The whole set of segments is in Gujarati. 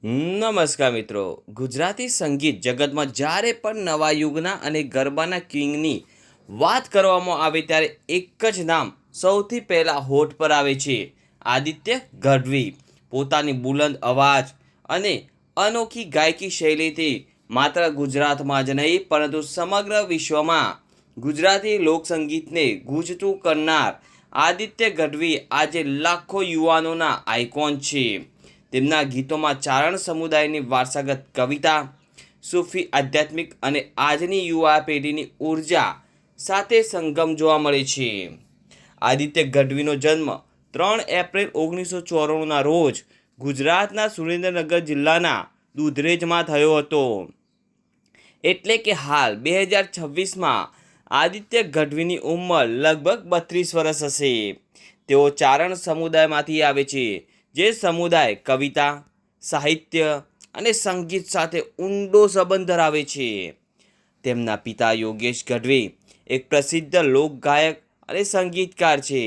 નમસ્કાર મિત્રો, ગુજરાતી સંગીત જગતમાં જ્યારે પણ નવા યુગના અને ગરબાના કિંગની વાત કરવામાં આવે ત્યારે એક જ નામ સૌથી પહેલાં હોઠ પર આવે છે, આદિત્ય ગઢવી. પોતાની બુલંદ અવાજ અને અનોખી ગાયકી શૈલીથી માત્ર ગુજરાતમાં જ નહીં પરંતુ સમગ્ર વિશ્વમાં ગુજરાતી લોકસંગીતને ગૂંજતું કરનાર આદિત્ય ગઢવી આજે લાખો યુવાનોના આઇકોન છે. તેમના ગીતોમાં ચારણ સમુદાયની વારસાગત કવિતા, સૂફી આધ્યાત્મિક અને આજની યુવા પેઢીની ઉર્જા સાથે સંગમ જોવા મળે છે. આદિત્ય ગઢવીનો જન્મ 3 એપ્રિલ 1994ના રોજ ગુજરાતના સુરેન્દ્રનગર જિલ્લાના દુધરેજમાં થયો હતો. એટલે કે હાલ 2026માં આદિત્ય ગઢવીની ઉંમર લગભગ 32 વર્ષ હશે. તેઓ ચારણ સમુદાયમાંથી આવે છે, જે સમુદાય કવિતા, સાહિત્ય અને સંગીત સાથે ઊંડો સંબંધ ધરાવે છે. તેમના પિતા યોગેશ ગઢવી એક પ્રસિદ્ધ લોકગાયક અને સંગીતકાર છે,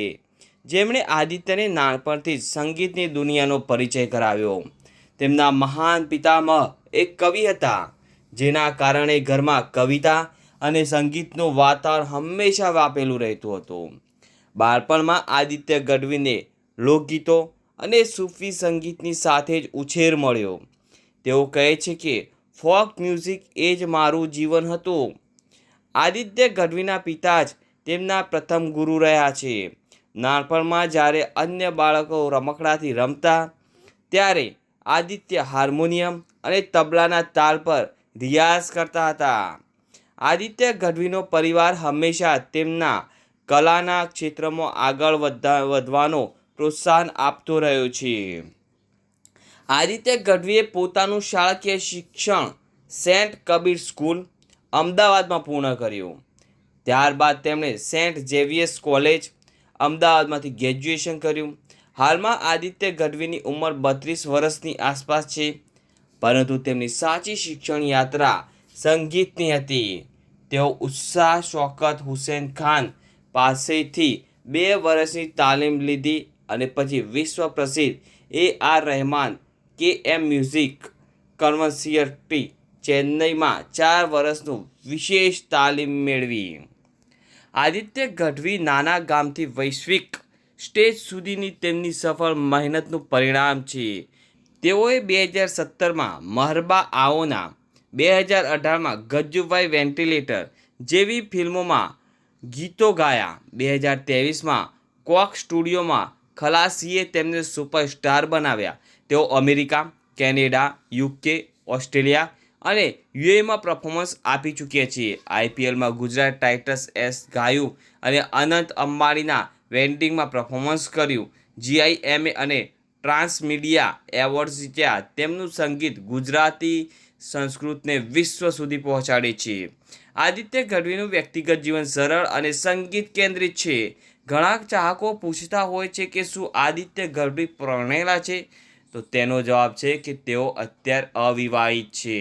જેમણે આદિત્યને નાનપણથી જ સંગીતની દુનિયાનો પરિચય કરાવ્યો. તેમના મહાન પિતામહ એક કવિ હતા, જેના કારણે ઘરમાં કવિતા અને સંગીતનું વાતાવરણ હંમેશા વ્યાપેલું રહેતું હતું. બાળપણમાં આદિત્ય ગઢવીને લોકગીતો અને સૂફી સંગીતની સાથે જ ઉછેર મળ્યો. તેઓ કહે છે કે ફોક મ્યુઝિક એ જ મારું જીવન હતું. આદિત્ય ગઢવીના પિતા જ તેમના પ્રથમ ગુરુ રહ્યા છે. નાનપણમાં જ્યારે અન્ય બાળકો રમકડાથી રમતા, ત્યારે આદિત્ય હાર્મોનિયમ અને તબલાના તાલ પર રિયાઝ કરતા હતા. આદિત્ય ગઢવીનો પરિવાર હંમેશા તેમના કલાના ક્ષેત્રમાં આગળ વધવાનો પ્રોત્સાહન આપતો રહ્યો છે. આદિત્ય ગઢવીએ પોતાનું શાળાકીય શિક્ષણ સેન્ટ કબીર સ્કૂલ, અમદાવાદમાં પૂર્ણ કર્યું. ત્યારબાદ તેમણે સેન્ટ ઝેવિયર્સ કોલેજ, અમદાવાદમાંથી ગ્રેજ્યુએશન કર્યું. હાલમાં આદિત્ય ગઢવીની ઉંમર 32 વર્ષની આસપાસ છે, પરંતુ તેમની સાચી શિક્ષણ યાત્રા સંગીતની હતી. તેઓ ઉસ્તાદ શૌકત હુસૈન ખાન પાસેથી 2 વર્ષની તાલીમ લીધી અને પછી વિશ્વ પ્રસિદ્ધ AR રહેમાન KM મ્યુઝિક કન્સર્વેટરી, ચેન્નઈમાં 4 વર્ષનું વિશેષ તાલીમ મેળવી. આદિત્ય ગઢવી નાના ગામથી વૈશ્વિક સ્ટેજ સુધીની તેમની સફળ મહેનતનું પરિણામ છે. તેઓએ 2017માં મહરબા આઓના, 2018માં ગજ્જુભાઈ વેન્ટિલેટર જેવી ફિલ્મોમાં ગીતો ગાયા. 2023માં કોક સ્ટુડિયોમાં ખલાસીએ તેમને સુપરસ્ટાર બનાવ્યા. તેઓ અમેરિકા, કેનેડા, UK, ઓસ્ટ્રેલિયા અને UAEમાં પરફોર્મન્સ આપી ચૂક્યા છે. IPLમાં ગુજરાત ટાઇટન્સ ગાયું અને અનંત અંબાણીના વેડિંગમાં પરફોર્મન્સ કર્યું. GIMA અને ટ્રાન્સમીડિયા એવોર્ડ્સ જીત્યા. તેમનું સંગીત ગુજરાતી સંસ્કૃતિને વિશ્વ સુધી પહોંચાડે છે. આદિત્ય ગઢવીનું વ્યક્તિગત જીવન સરળ અને સંગીત કેન્દ્રિત છે. ઘણા ચાહકો પૂછતા હોય છે કે શું આદિત્ય ગઢવી પરણેલા છે? તો તેનો જવાબ છે કે તેઓ અત્યારે અવિવાહિત છે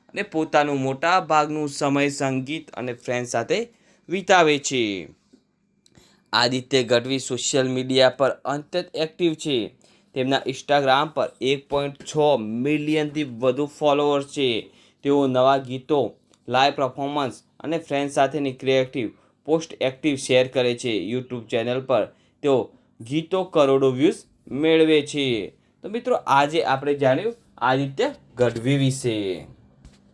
અને પોતાનું મોટા ભાગનું સમય સંગીત અને ફ્રેન્ડ સાથે વિતાવે છે. આદિત્ય ગઢવી સોશિયલ મીડિયા પર અત્યંત એક્ટિવ છે. તેમના ઇન્સ્ટાગ્રામ પર 1.6 મિલિયનથી વધુ ફોલોઅર્સ છે. તેઓ નવા ગીતો, લાઈવ પરફોર્મન્સ અને ફ્રેન્ડ સાથેની ક્રિએટિવ પોસ્ટ એક્ટિવ શેર કરે છે. યુટ્યુબ ચેનલ પર તેઓ ગીતો કરોડો વ્યૂઝ મેળવે છે. તો મિત્રો, આજે આપણે જાણ્યું આદિત્ય ગઢવી વિશે.